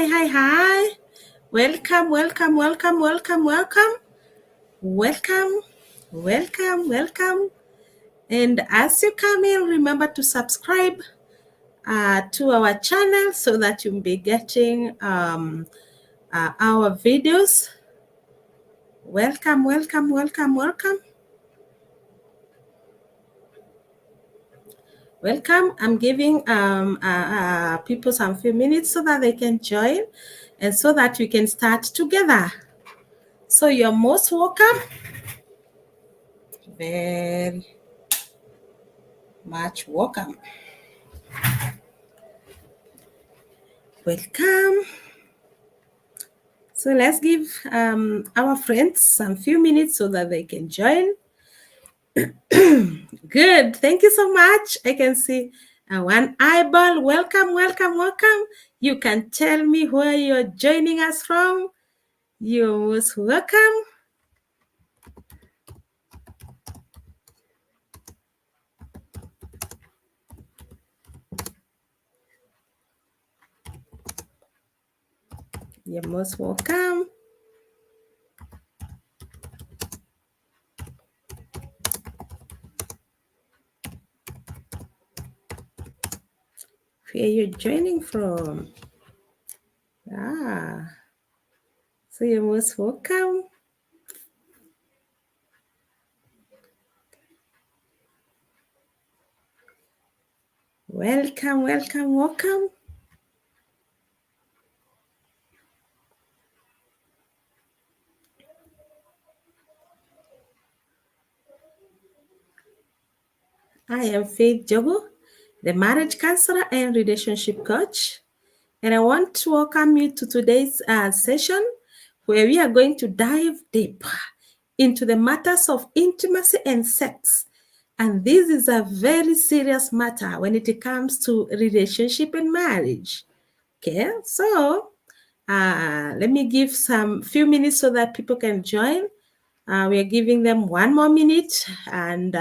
Hi. Welcome. And as you come in, remember to subscribe to our channel so that you'll be getting our videos. Welcome. I'm giving people some few minutes so that they can join and so that we can start together. So you're most welcome. Very much welcome. Welcome. So let's give our friends some few minutes so that they can join. Good. Thank you so much. I can see one eyeball. Welcome. You can tell me where you're joining us from. You're most welcome. You're most welcome. Where you're joining from? So you're most welcome. Welcome. I am Faith Jogo, the marriage counselor and relationship coach. And I want to welcome you to today's session where we are going to dive deep into the matters of intimacy and sex. And this is a very serious matter when it comes to relationship and marriage. Okay, so let me give some few minutes so that people can join. We are giving them 1 more minute and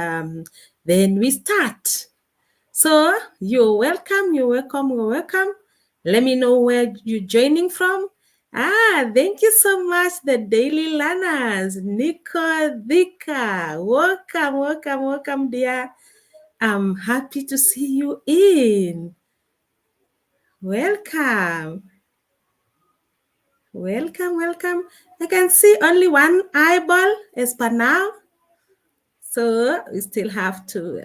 then we start. So you're welcome. Let me know where you're joining from. Thank you so much, the daily learners. Nico, Dika, welcome, dear. I'm happy to see you in. Welcome. I can see only one eyeball as per now. So we still have to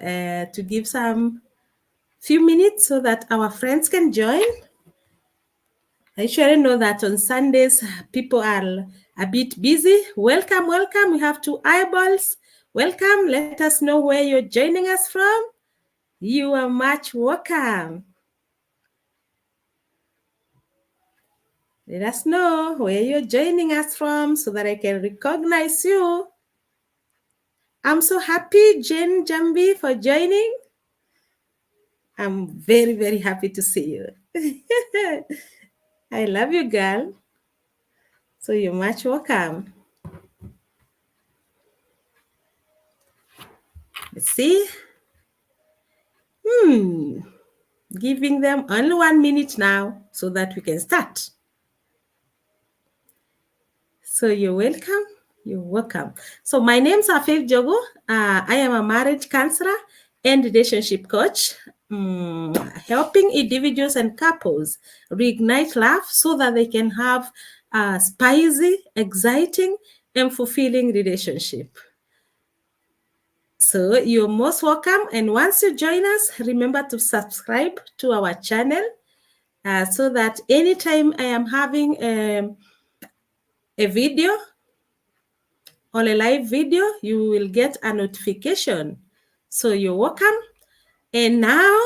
give some few minutes so that our friends can join. I surely know that on Sundays, people are a bit busy. Welcome. We have 2 eyeballs. Welcome. Let us know where you're joining us from. You are much welcome. Let us know where you're joining us from so that I can recognize you. I'm so happy, Jane Jambi, for joining. I'm very, very happy to see you. I love you, girl. So you're much welcome. Let's see. Giving them only 1 minute now so that we can start. So you're welcome. So my name is Afif Jogo. I am a marriage counselor and relationship coach, helping individuals and couples reignite love so that they can have a spicy, exciting, and fulfilling relationship. So you're most welcome. And once you join us, remember to subscribe to our channel so that anytime I am having a video or a live video, you will get a notification. So you're welcome. And now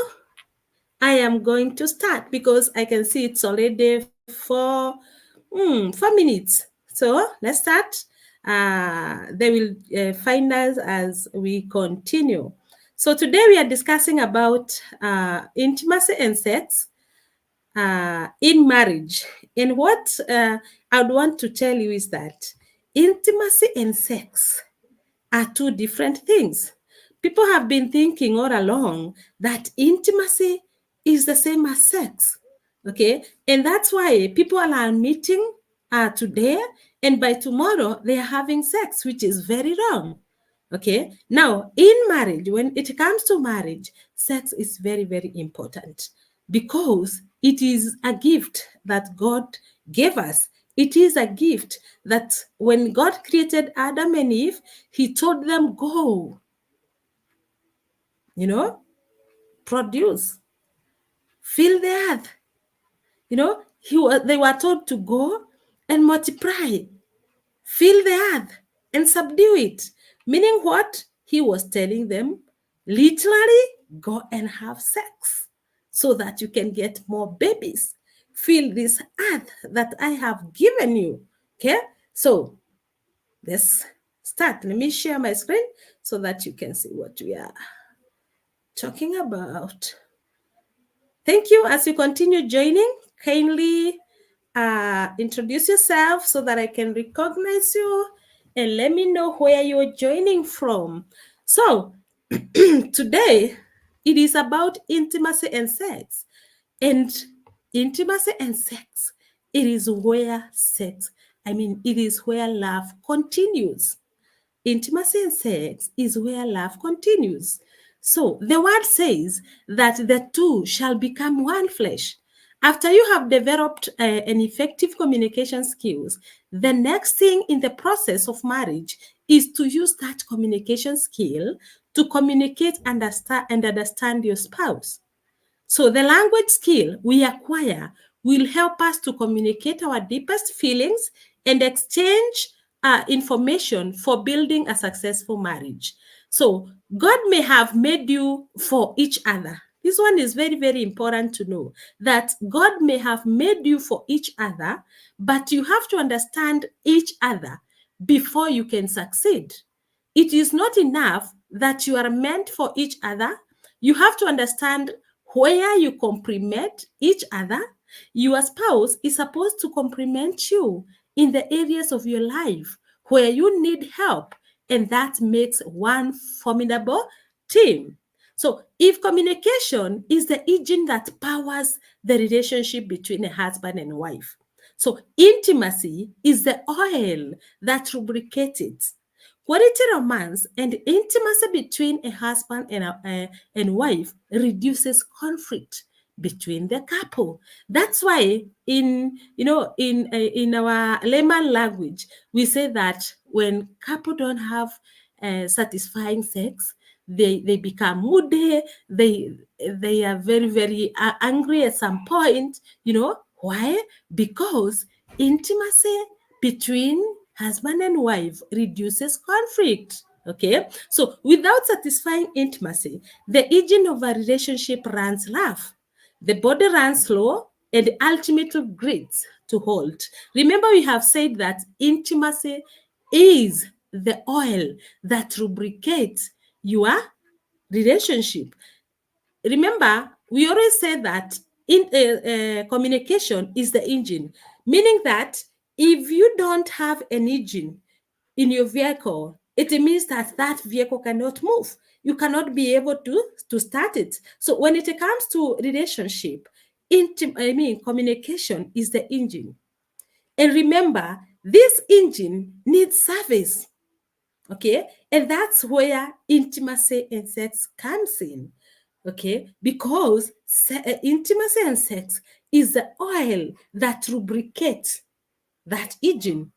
I am going to start because I can see it's already 4 minutes. So let's start. They will find us as we continue. So today we are discussing about intimacy and sex in marriage. And what I would want to tell you is that intimacy and sex are 2 different things. People have been thinking all along that intimacy is the same as sex. Okay. And that's why people are meeting today, and by tomorrow they are having sex, which is very wrong. Okay. Now, in marriage, when it comes to marriage, sex is very, very important because it is a gift that God gave us. It is a gift that when God created Adam and Eve, He told them, go, you know, produce, fill the earth. They were told to go and multiply, fill the earth, and subdue it. Meaning what? He was telling them, literally, go and have sex so that you can get more babies. Fill this earth that I have given you. Okay? So let's start. Let me share my screen so that you can see what we are talking about. Thank you. As you continue joining, kindly introduce yourself so that I can recognize you and let me know where you're joining from. So, today it is about intimacy and sex. And intimacy and sex, it is where it is where love continues. Intimacy and sex is where love continues. So the word says that the two shall become one flesh. After you have developed an effective communication skills, the next thing in the process of marriage is to use that communication skill to communicate and understand your spouse. So the language skill we acquire will help us to communicate our deepest feelings and exchange information for building a successful marriage. So God may have made you for each other. This one is very, very important to know that God may have made you for each other, but you have to understand each other before you can succeed. It is not enough that you are meant for each other. You have to understand where you complement each other. Your spouse is supposed to complement you in the areas of your life where you need help, and that makes one formidable team. So, if communication is the engine that powers the relationship between a husband and wife, so intimacy is the oil that lubricates it. Quality romance and intimacy between a husband and wife reduces conflict between the couple. That's why in our layman language we say that when couple don't have satisfying sex, they become moody. They are very, very angry at some point. Why? Because intimacy between husband and wife reduces conflict. Okay, so without satisfying intimacy, the engine of a relationship runs rough, the body runs slow, and ultimately grits to halt. Remember, we have said that intimacy is the oil that lubricates your relationship. Remember, we always say that communication is the engine, meaning that if you don't have an engine in your vehicle, it means that that vehicle cannot move. You cannot be able to start it. So when it comes to relationship, communication is the engine. And remember, this engine needs service. Okay, and that's where intimacy and sex comes in. Okay, because intimacy and sex is the oil that lubricates that engine.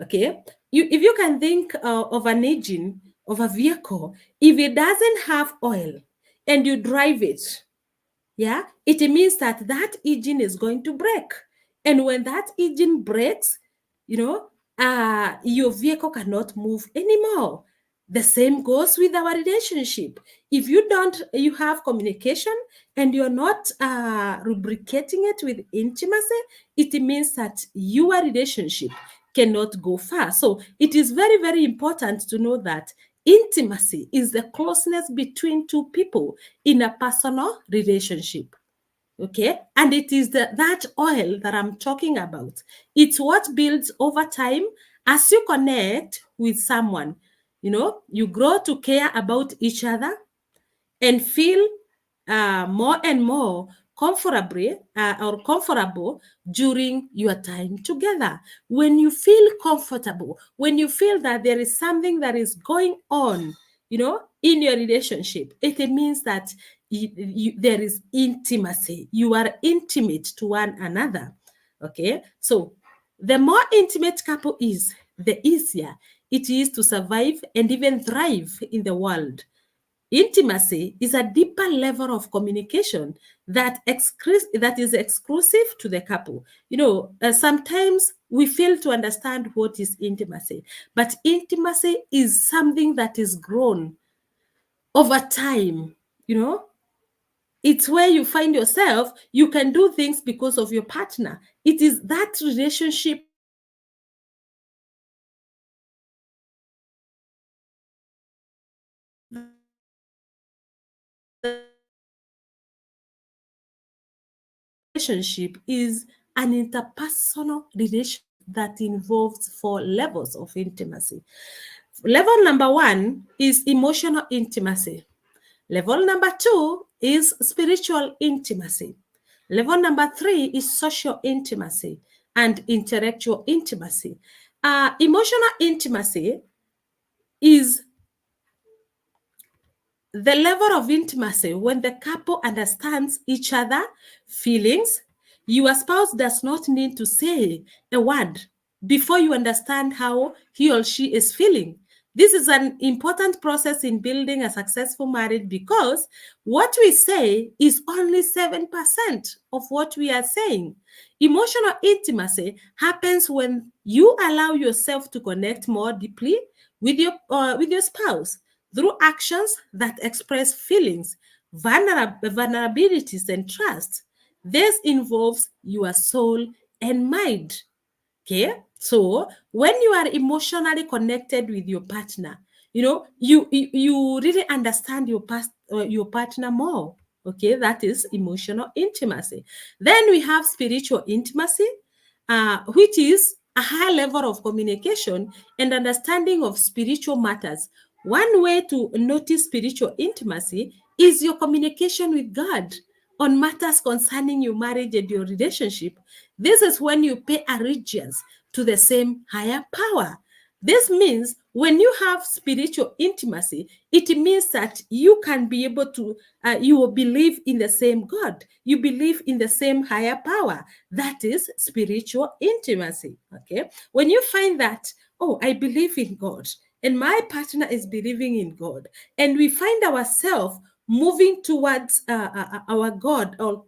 Okay, if you can think of an engine of a vehicle, if it doesn't have oil and you drive it, yeah, it means that that engine is going to break. And when that engine breaks, your vehicle cannot move anymore. The same goes with our relationship. If you have communication and you're not lubricating it with intimacy, it means that your relationship cannot go far. So it is very, very important to know that intimacy is the closeness between two people in a personal relationship. Okay, and it is that oil that I'm talking about. It's what builds over time as you connect with someone. You grow to care about each other and feel more and more comfortable during your time together. When you feel comfortable, when you feel that there is something that is going on, in your relationship, it means that there is intimacy. You are intimate to one another. Okay, so the more intimate couple is, the easier it is to survive and even thrive in the world. Intimacy is a deeper level of communication that is exclusive to the couple. Sometimes we fail to understand what is intimacy, but intimacy is something that is grown over time. It's where you find yourself, you can do things because of your partner. It is that relationship relationship is an interpersonal relationship that involves four levels of intimacy. Level number one is emotional intimacy. Level number two is spiritual intimacy. Level number three is social intimacy and intellectual intimacy. Emotional intimacy is the level of intimacy when the couple understands each other feelings. Your spouse does not need to say a word before you understand how he or she is feeling. This is an important process in building a successful marriage, because what we say is only 7% of what we are saying. Emotional intimacy happens when you allow yourself to connect more deeply with your spouse through actions that express feelings, vulnerabilities, and trust. This involves your soul and mind. Okay, so when you are emotionally connected with your partner, you really understand your partner more. Okay, that is emotional intimacy. Then we have spiritual intimacy, which is a high level of communication and understanding of spiritual matters. One way to notice spiritual intimacy is your communication with God on matters concerning your marriage and your relationship. This is when you pay allegiance to the same higher power. This means when you have spiritual intimacy, it means that you can be able to, you will believe in the same God. You believe in the same higher power. That is spiritual intimacy. Okay. When you find that, oh, I believe in God and my partner is believing in God, and we find ourselves moving towards our God, or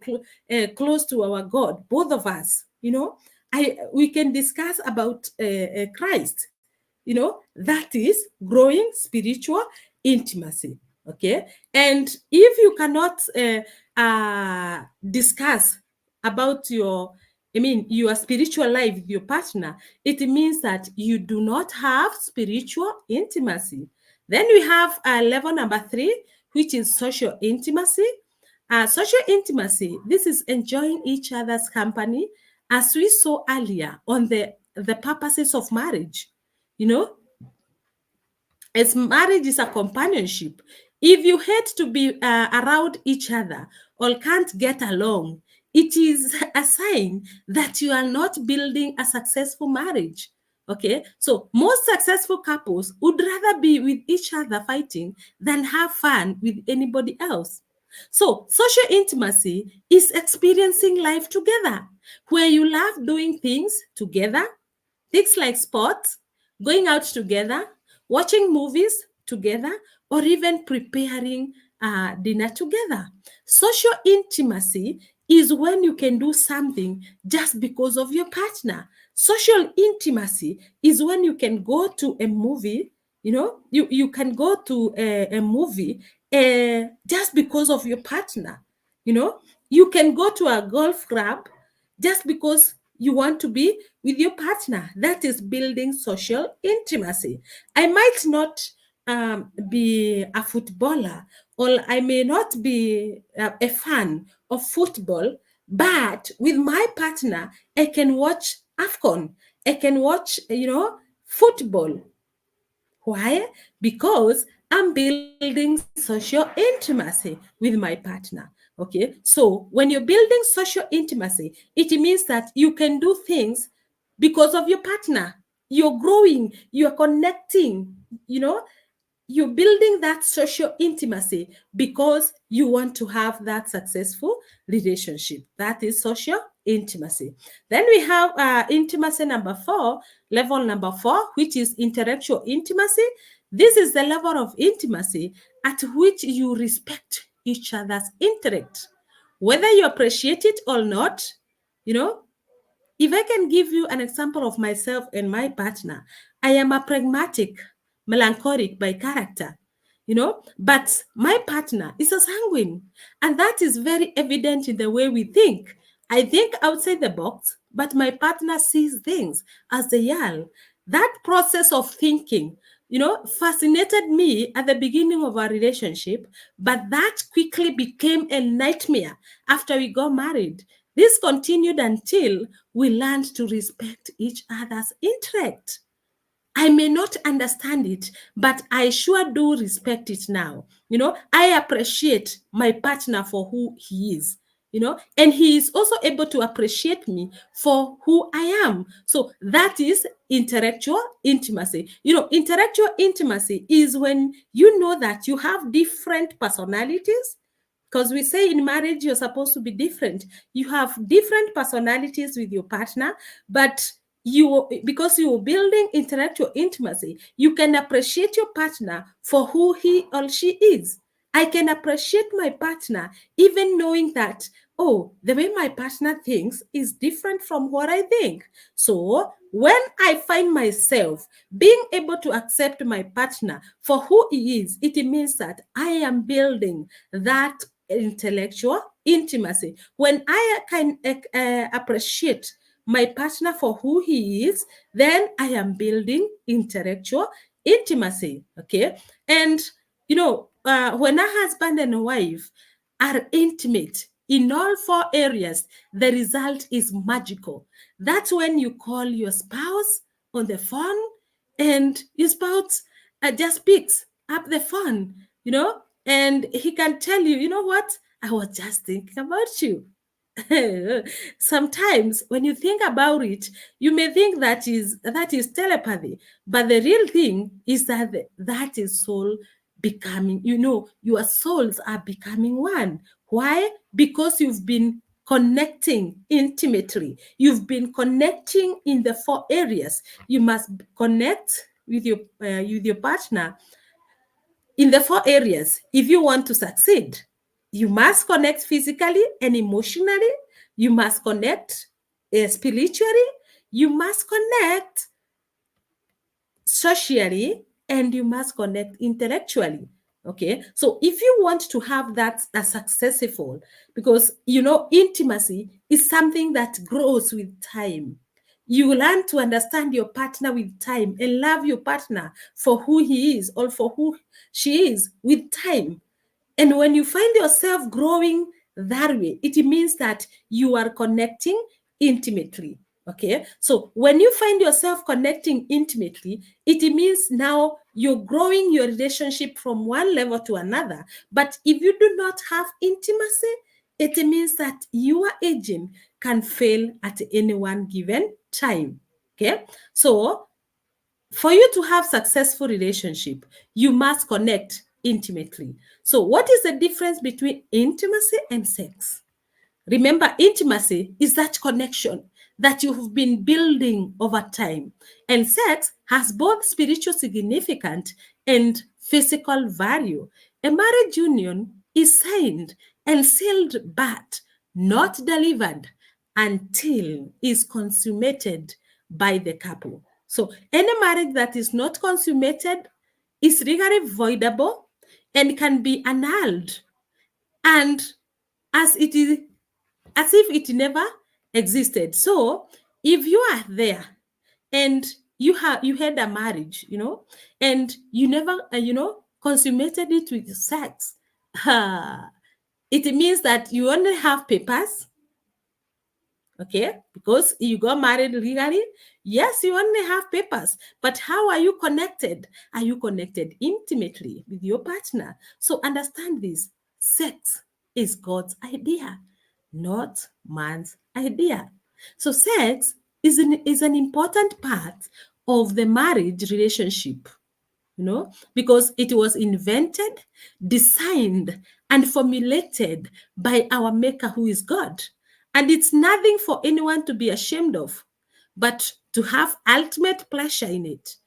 close to our God, both of us, we can discuss about Christ. That is growing spiritual intimacy. Okay, and if you cannot discuss about your spiritual life with your partner, it means that you do not have spiritual intimacy. Then we have level number three, which is social intimacy. Social intimacy, this is enjoying each other's company, as we saw earlier on the purposes of marriage. You know, as marriage is a companionship. If you hate to be around each other or can't get along, it is a sign that you are not building a successful marriage. Okay, so most successful couples would rather be with each other fighting than have fun with anybody else. So, social intimacy is experiencing life together, where you love doing things together, things like sports, going out together, watching movies together, or even preparing dinner together. Social intimacy is when you can do something just because of your partner. Social intimacy is when you can go to a movie, you can go to a movie just because of your partner. You can go to a golf club just because you want to be with your partner. That is building social intimacy. I might not be a footballer, or I may not be a fan of football, but with my partner, I can watch AFCON. I can watch, football. Why? Because I'm building social intimacy with my partner. Okay. So when you're building social intimacy, it means that you can do things because of your partner. You're growing, you're connecting, you know, you're building that social intimacy because you want to have that successful relationship. That is social intimacy. Then we have intimacy number four, level number four, which is intellectual intimacy. This is the level of intimacy at which you respect each other's intellect, whether you appreciate it or not. You know, if I can give you an example of myself and my partner, I am a pragmatic, melancholic by character, but my partner is a sanguine. And that is very evident in the way we think. I think outside the box, but my partner sees things as they are. That process of thinking, fascinated me at the beginning of our relationship, but that quickly became a nightmare after we got married. This continued until we learned to respect each other's intellect. I may not understand it, but I sure do respect it now. I appreciate my partner for who he is, and he is also able to appreciate me for who I am. So that is intellectual intimacy. Intellectual intimacy is when you know that you have different personalities, because we say in marriage you're supposed to be different. You have different personalities with your partner, but because you're building intellectual intimacy, you can appreciate your partner for who he or she is. I can appreciate my partner even knowing that, oh, the way my partner thinks is different from what I think. So when I find myself being able to accept my partner for who he is, it means that I am building that intellectual intimacy. When I can appreciate my partner for who he is, then I am building intellectual intimacy. Okay. And, when a husband and a wife are intimate in all four areas, the result is magical. That's when you call your spouse on the phone and your spouse just picks up the phone, and he can tell you, you know what? I was just thinking about you. Sometimes when you think about it, you may think that is telepathy, but the real thing is that is soul becoming, your souls are becoming one. Why? Because you've been connecting intimately. You've been connecting in the four areas. You must connect with your partner in the four areas if you want to succeed. You must connect physically and emotionally. You must connect spiritually. You must connect socially, and you must connect intellectually. Okay, so if you want to have that successful, because intimacy is something that grows with time. You learn to understand your partner with time and love your partner for who he is or for who she is with time. And when you find yourself growing that way, it means that you are connecting intimately. Okay. So when you find yourself connecting intimately, it means now you're growing your relationship from one level to another. But if you do not have intimacy, it means that your aging can fail at any one given time. Okay. So for you to have successful relationship, you must connect intimately. So what is the difference between intimacy and sex? Remember, intimacy is that connection that you've been building over time. And sex has both spiritual significance and physical value. A marriage union is signed and sealed but not delivered until is consummated by the couple. So any marriage that is not consummated is legally voidable and can be annulled, and as it is as if it never existed. So if you are there and you had a marriage, and you never consummated it with sex, it means that you only have papers, Okay, because you got married legally, yes, you only have papers, but how are you connected? Are you connected intimately with your partner? So understand this: sex is God's idea, not man's idea. So sex is an important part of the marriage relationship, because it was invented, designed, and formulated by our Maker, who is God. And it's nothing for anyone to be ashamed of, but to have ultimate pleasure in it.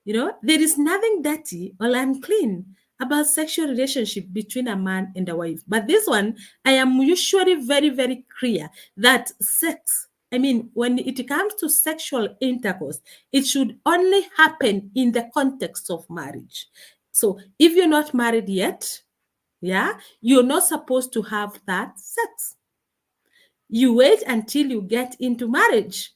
There is nothing dirty or unclean about sexual relationship between a man and a wife. But this one, I am usually very, very clear that sex, I mean, when it comes to sexual intercourse, it should only happen in the context of marriage. So if you're not married yet, yeah, you're not supposed to have that sex. You wait until you get into marriage.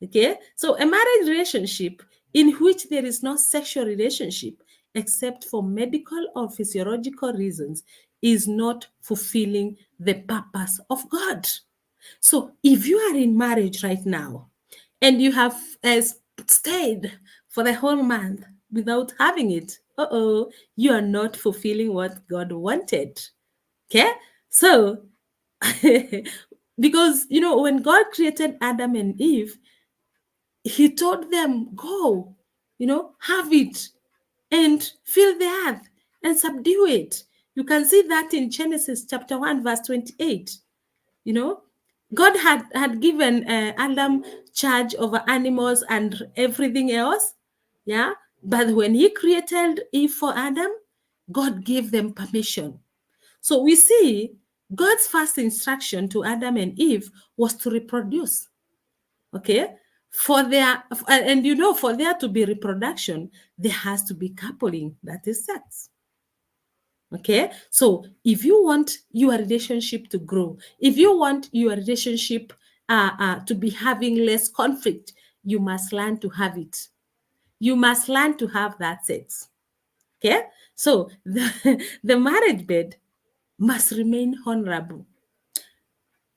Okay, so a marriage relationship in which there is no sexual relationship except for medical or physiological reasons is not fulfilling the purpose of God. So if you are in marriage right now and you have stayed for the whole month without having it, you are not fulfilling what God wanted. Okay, so because when God created Adam and Eve, he told them, go, have it and fill the earth and subdue it. You can see that in Genesis chapter 1, verse 28. You know, God had given Adam charge over animals and everything else. Yeah. But when he created Eve for Adam, God gave them permission. So we see God's first instruction to Adam and Eve was to reproduce. Okay, for there to be reproduction, there has to be coupling, that is sex. Okay, so if you want your relationship to grow, if you want your relationship to be having less conflict, you must learn to have it. You must learn to have that sex. Okay, so the marriage bed must remain honorable.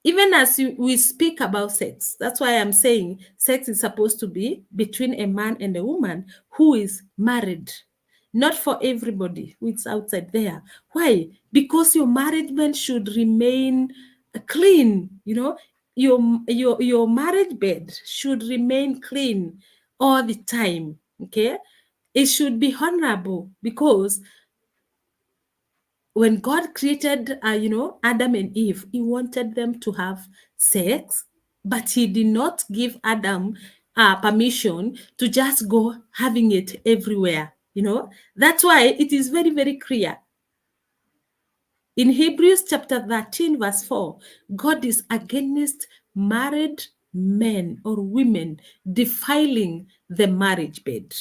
Even as we speak about sex, that's why I'm saying sex is supposed to be between a man and a woman who is married, not for everybody who is outside there. Why? Because your marriage bed should remain clean. Your marriage bed should remain clean all the time. Okay, it should be honorable, because when God created, Adam and Eve, he wanted them to have sex, but he did not give Adam permission to just go having it everywhere. That's why it is very, very clear. In Hebrews chapter 13, verse 4, God is against married men or women defiling the marriage bed.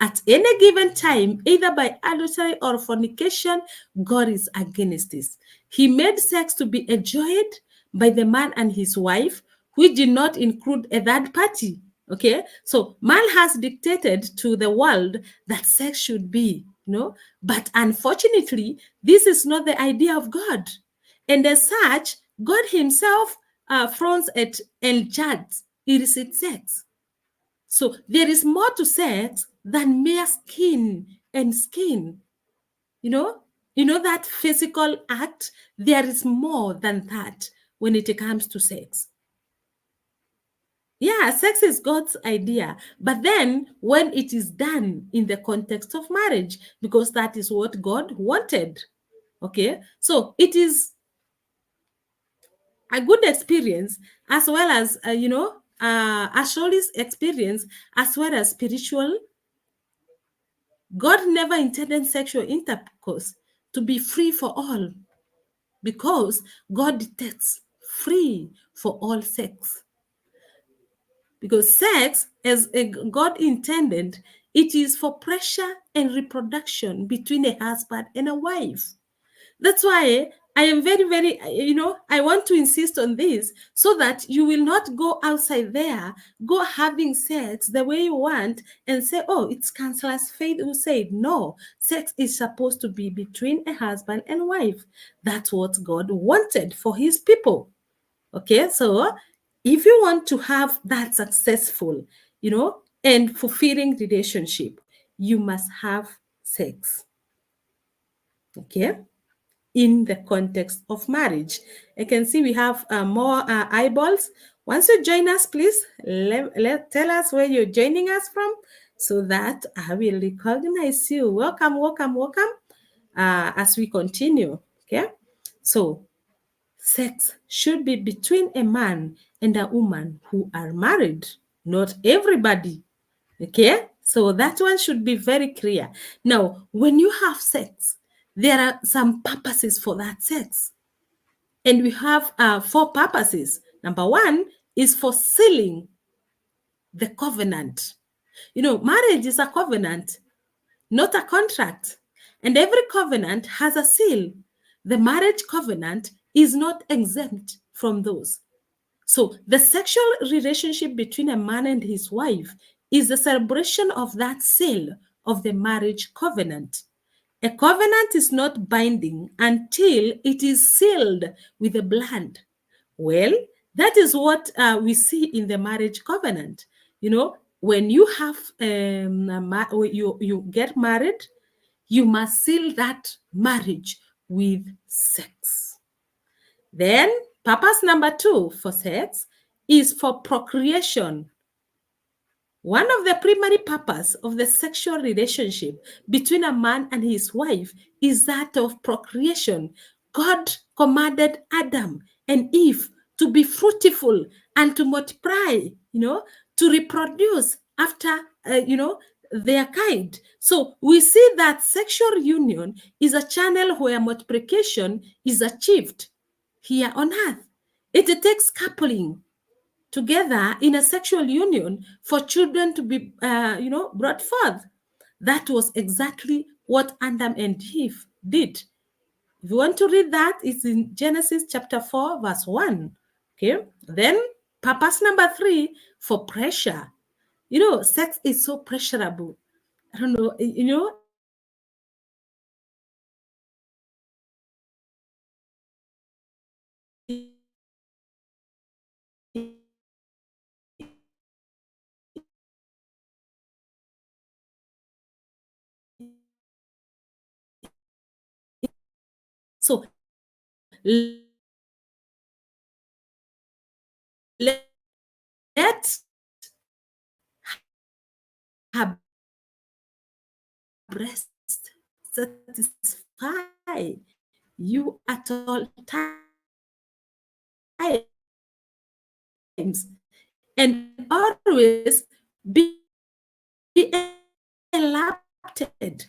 At any given time, either by adultery or fornication, God is against this. He made sex to be enjoyed by the man and his wife, which did not include a third party. Okay, so man has dictated to the world that sex should be, but unfortunately, this is not the idea of God. And as such, God himself frowns at and judges illicit sex. So there is more to sex than mere skin and skin. That physical act, there is more than that when it comes to sex. Yeah, sex is God's idea, but then when it is done in the context of marriage, because that is what God wanted. Okay, so it is a good experience, as well as a Shirley's experience, as well as spiritual. God never intended sexual intercourse to be free for all, because God detects free for all sex. Because sex, as God intended, it is for pressure and reproduction between a husband and a wife. That's why I am very, very, I want to insist on this, so that you will not go outside there, go having sex the way you want and say, oh, it's Counselor's Faith who said, no, sex is supposed to be between a husband and wife. That's what God wanted for his people. Okay, so if you want to have that successful, and fulfilling relationship, you must have sex. Okay, in the context of marriage. I can see we have more eyeballs. Once you join us, please tell us where you're joining us from so that I will recognize you. Welcome, welcome, welcome as we continue. Okay, so sex should be between a man and a woman who are married, not everybody. Okay, so that one should be very clear. Now, when you have sex, there are some purposes for that sex, and we have four purposes. Number one is for sealing the covenant. Marriage is a covenant, not a contract, and every covenant has a seal. The marriage covenant is not exempt from those. So, the sexual relationship between a man and his wife is the celebration of that seal of the marriage covenant. A covenant is not binding until it is sealed with the blood. Well, that is what we see in the marriage covenant. When you have you get married, you must seal that marriage with sex. Then, purpose number two for sex is for procreation. One of the primary purpose of the sexual relationship between a man and his wife is that of procreation. God commanded Adam and Eve to be fruitful and to multiply, to reproduce after, their kind. So we see that sexual union is a channel where multiplication is achieved here on earth. It takes coupling together in a sexual union for children to be, brought forth. That was exactly what Adam and Eve did. If you want to read that, it's in Genesis chapter 4, verse 1. Okay. Then, purpose number three for pressure. Sex is so pressurable. I don't know, so let her breast satisfy you at all times and always be elapted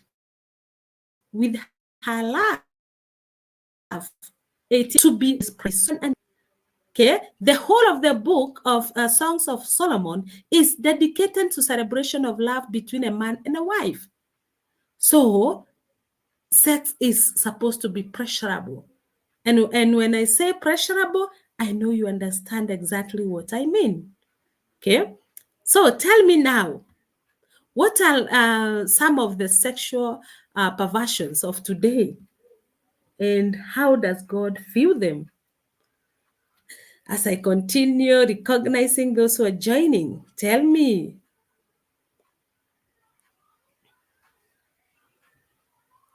with her love. It to be expression. And okay, the whole of the book of Songs of Solomon is dedicated to celebration of love between a man and a wife. So sex is supposed to be pressurable. And when I say pressurable, I know you understand exactly what I mean. Okay. So tell me now, what are some of the sexual perversions of today, and how does God view them? As I continue recognizing those who are joining, tell me.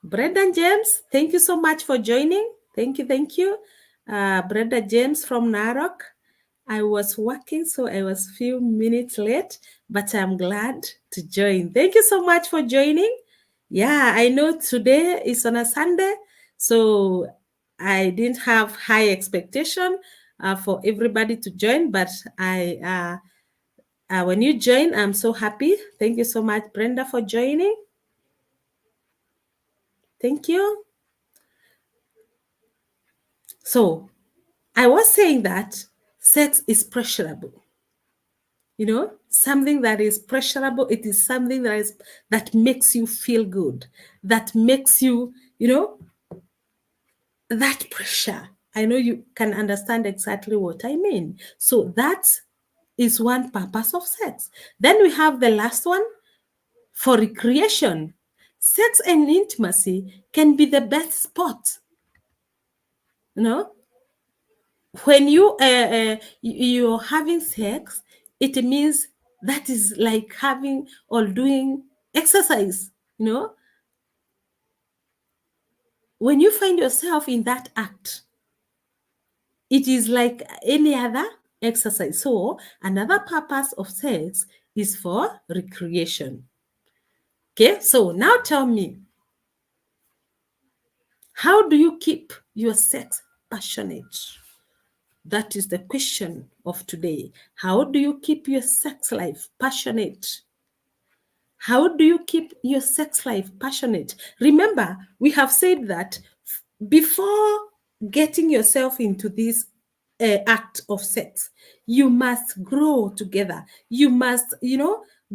Brenda James, thank you so much for joining. Thank you, thank you. Brenda James from Narok. I was working, so I was a few minutes late, but I'm glad to join. Thank you so much for joining. Yeah, I know today is on a Sunday, so I didn't have high expectation for everybody to join, but when you join, I'm so happy. Thank you so much, Brenda, for joining. Thank you. So I was saying that sex is pressurable. Something that is pressurable, it is something that makes you feel good, that makes you, that pressure. I know you can understand exactly what I mean. So that is one purpose of sex. Then we have the last one for recreation. Sex and intimacy can be the best sport, you know, When you're having sex, it means that is like having or doing exercise. You know, when you find yourself in that act, it is like any other exercise. So another purpose of sex is for recreation. Okay, so now tell me, how do you keep your sex passionate? That is the question of today. How do you keep your sex life passionate? How do you keep your sex life passionate? Remember, we have said that before getting yourself into this act of sex, you must grow together. You must,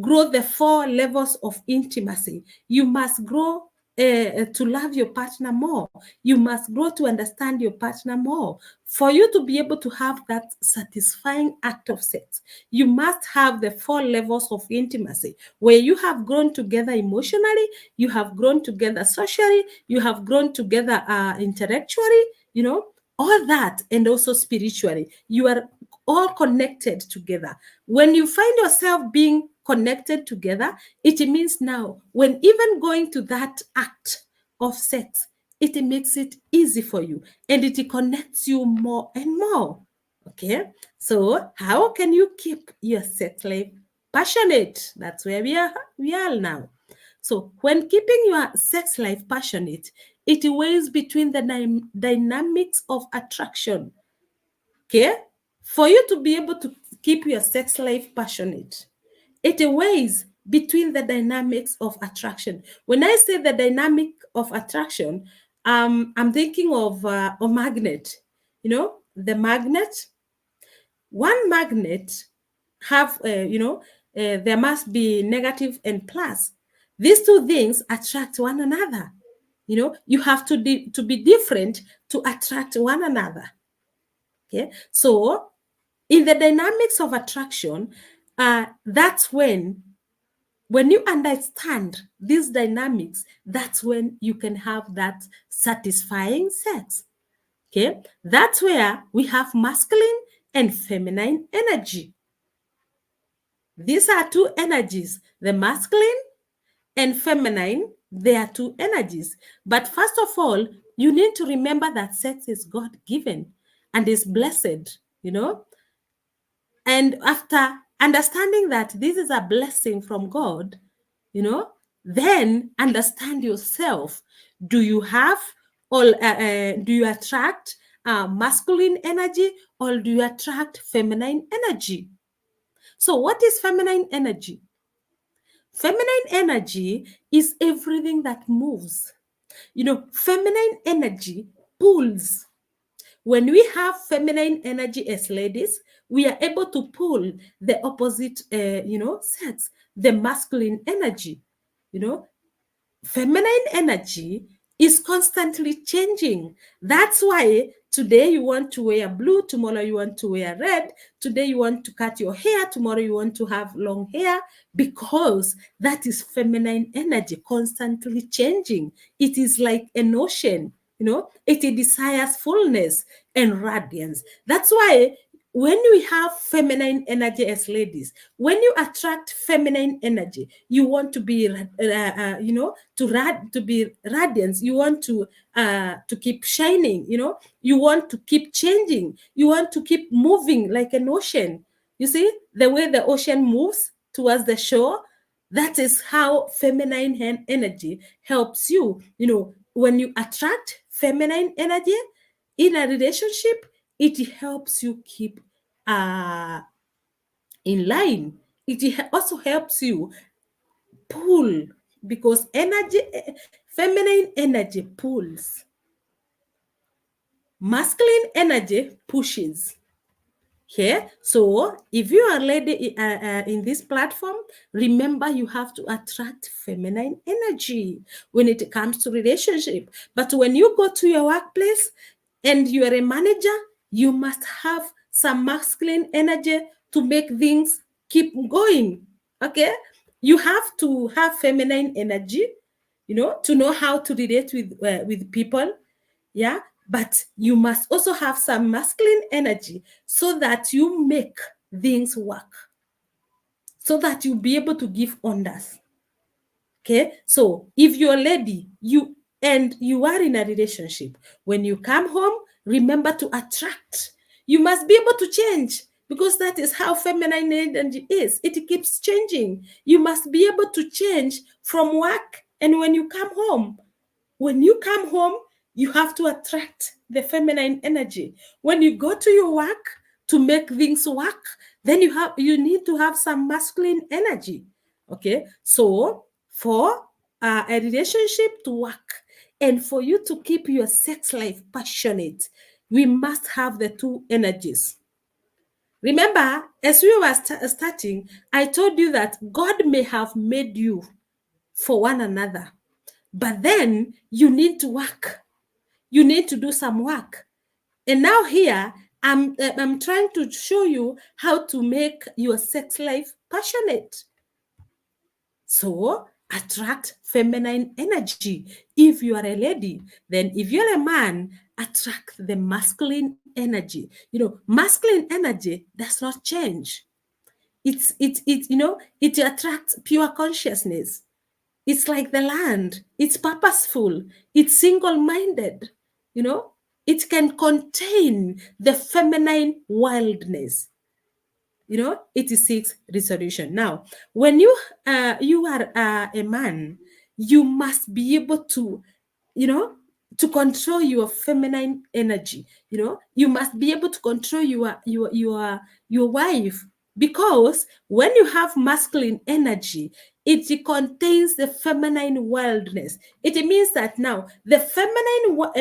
grow the four levels of intimacy. You must grow to love your partner more. You must grow to understand your partner more. For you to be able to have that satisfying act of sex, you must have the four levels of intimacy where you have grown together emotionally, you have grown together socially, you have grown together intellectually, all that, and also spiritually. You are all connected together. When you find yourself being connected together, it means now when even going to that act of sex, it makes it easy for you and it connects you more and more. Okay, so how can you keep your sex life passionate? That's where we are now. So when keeping your sex life passionate, it weighs between the dynamics of attraction. Okay, for you to be able to keep your sex life passionate, it weighs between the dynamics of attraction. When I say the dynamic of attraction, I'm thinking of a magnet. The magnet. One magnet have, there must be negative and plus. These two things attract one another. You have to be different to attract one another. Okay, so in the dynamics of attraction, that's when you understand these dynamics, that's when you can have that satisfying sex. Okay, that's where we have masculine and feminine energy. These are two energies, the masculine and feminine. They are two energies. But first of all, you need to remember that sex is God given and is blessed, And after understanding that this is a blessing from God, then understand yourself. Do you have or do you attract masculine energy or do you attract feminine energy? So, what is feminine energy? Feminine energy is everything that moves. Feminine energy pulls. When we have feminine energy as ladies, we are able to pull the opposite, sex, the masculine energy. You know, Feminine energy is constantly changing. That's why today you want to wear blue, tomorrow you want to wear red, today you want to cut your hair, tomorrow you want to have long hair, because that is feminine energy constantly changing. It is like an ocean, it desires fullness and radiance. That's why when we have feminine energy as ladies, when you attract feminine energy, you want to be to be radiance. You want to keep shining. You want to keep changing. You want to keep moving like an ocean. You see the way the ocean moves towards the shore. That is how feminine energy helps you. When you attract feminine energy in a relationship, it helps you keep uh, in line. It also helps you pull, because feminine energy pulls, masculine energy pushes. Okay, so if you are lady in this platform, remember you have to attract feminine energy when it comes to relationship. But when you go to your workplace and you are a manager, you must have some masculine energy to make things keep going. Okay, you have to have feminine energy, to know how to relate with people. Yeah, But you must also have some masculine energy so that you make things work, so that you'll be able to give orders. Okay, so if you're a lady, you are in a relationship, when you come home, remember to attract. You must be able to change, because that is how feminine energy is. It keeps changing. You must be able to change from work, and when you come home, you have to attract the feminine energy. When you go to your work to make things work, then you need to have some masculine energy. Okay, so for a relationship to work and for you to keep your sex life passionate, we must have the two energies. Remember, as we were starting, I told you that God may have made you for one another, but then you need to work. You need to do some work. And now here, I'm trying to show you how to make your sex life passionate. So attract feminine energy. If you are a lady, then if you're a man, attract the masculine energy. Masculine energy does not change. It attracts pure consciousness. It's like the land. It's purposeful. It's single-minded. You know, it can contain the feminine wildness. It seeks resolution. Now, when you are a man, you must be able to, you know to control your feminine energy. You must be able to control your wife, because when you have masculine energy, it contains the feminine wildness. It means that now the feminine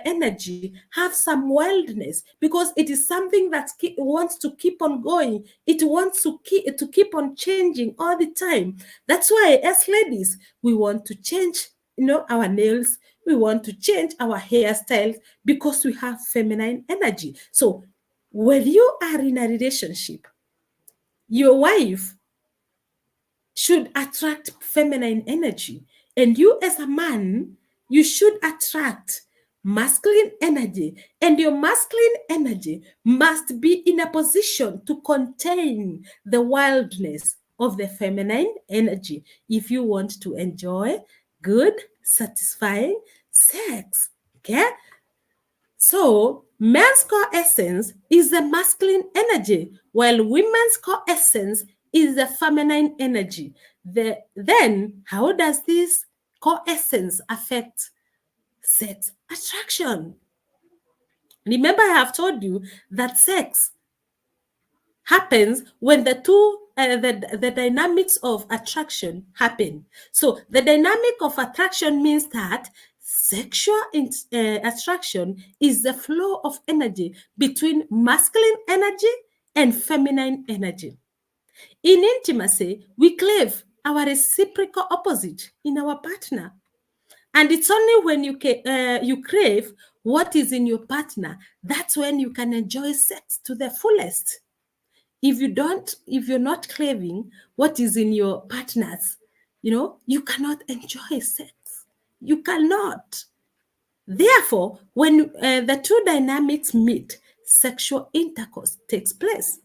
energy have some wildness, because it is something that wants to keep on going. It wants to keep on changing all the time. That's why, as ladies, we want to change our nails. We want to change our hairstyles, because we have feminine energy. So when you are in a relationship, your wife should attract feminine energy, and you, as a man, you should attract masculine energy, and your masculine energy must be in a position to contain the wildness of the feminine energy if you want to enjoy good, satisfying sex. Okay, so men's core essence is the masculine energy, while women's core essence is the feminine energy. Then, how does this core essence affect sex attraction? Remember, I have told you that sex happens when the dynamics of attraction happen. So the dynamic of attraction means that sexual attraction is the flow of energy between masculine energy and feminine energy. In intimacy, we crave our reciprocal opposite in our partner. And it's only when you crave what is in your partner, that's when you can enjoy sex to the fullest. If you're not craving what is in your partners, you cannot enjoy sex. You cannot. Therefore, when the two dynamics meet, sexual intercourse takes place,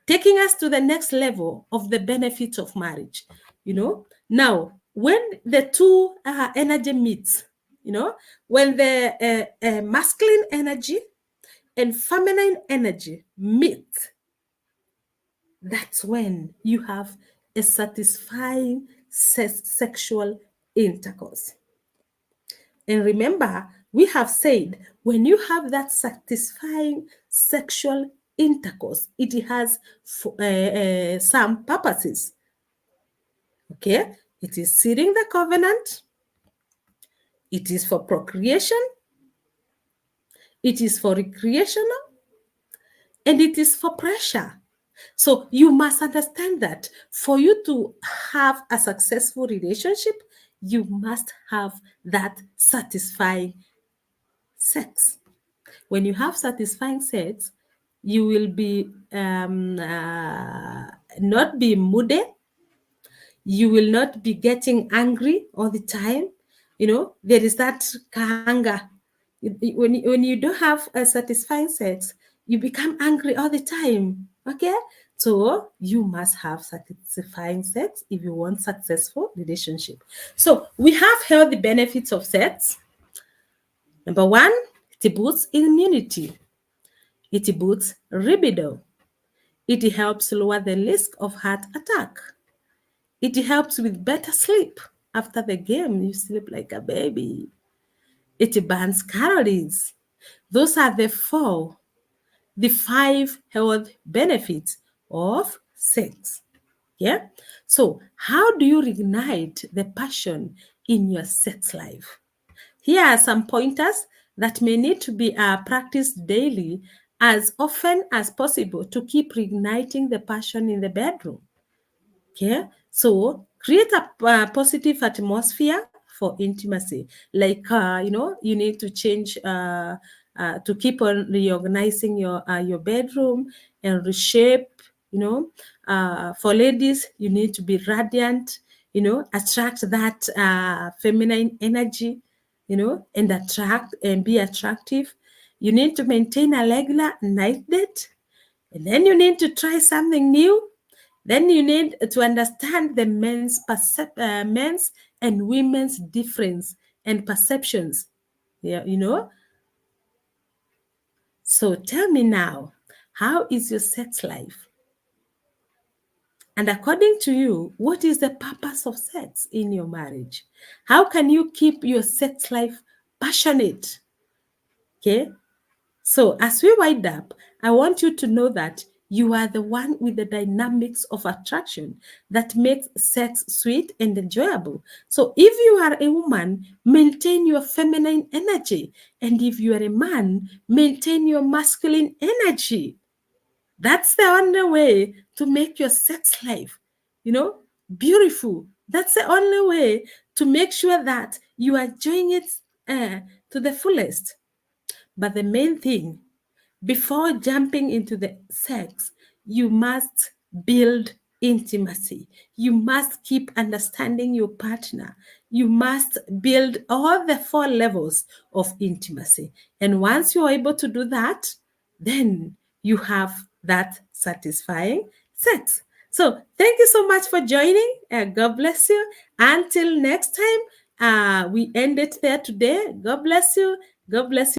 taking us to the next level of the benefits of marriage. Now, when the two energy meets, when the masculine energy and feminine energy meet, that's when you have a satisfying sexual intercourse. And remember, we have said when you have that satisfying sexual intercourse, it has some purposes. Okay, it is sealing the covenant, it is for procreation, it is for recreational, and it is for pressure. So you must understand that for you to have a successful relationship, you must have that satisfying sex. When you have satisfying sex, you will be not be moody. You will not be getting angry all the time. There is that kanga. When you don't have a satisfying sex, you become angry all the time. Okay, so you must have satisfying sex if you want successful relationship. So we have healthy benefits of sex. Number one, it boosts immunity. It boosts libido. It helps lower the risk of heart attack. It helps with better sleep. After the game, you sleep like a baby. It burns calories. Those are the five health benefits of sex. Yeah. So, how do you reignite the passion in your sex life? Here are some pointers that may need to be practiced daily as often as possible to keep reigniting the passion in the bedroom. Okay, so create a positive atmosphere for intimacy. Like you need to change to keep on reorganizing your bedroom and reshape. You know, for ladies, you need to be radiant. Attract that feminine energy. And attract and be attractive. You need to maintain a regular night date, and then you need to try something new. Then you need to understand the men's and women's difference and perceptions. Yeah, So tell me now, how is your sex life? And according to you, what is the purpose of sex in your marriage? How can you keep your sex life passionate? Okay. So, as we wind up, I want you to know that you are the one with the dynamics of attraction that makes sex sweet and enjoyable. So, if you are a woman, maintain your feminine energy. And if you are a man, maintain your masculine energy. That's the only way to make your sex life, you know, beautiful. That's the only way to make sure that you are enjoying it to the fullest. But the main thing, before jumping into the sex, you must build intimacy. You must keep understanding your partner. You must build all the four levels of intimacy. And once you're able to do that, then you have that satisfying sex. So, thank you so much for joining. God bless you. Until next time, we end it there today. God bless you. God bless you.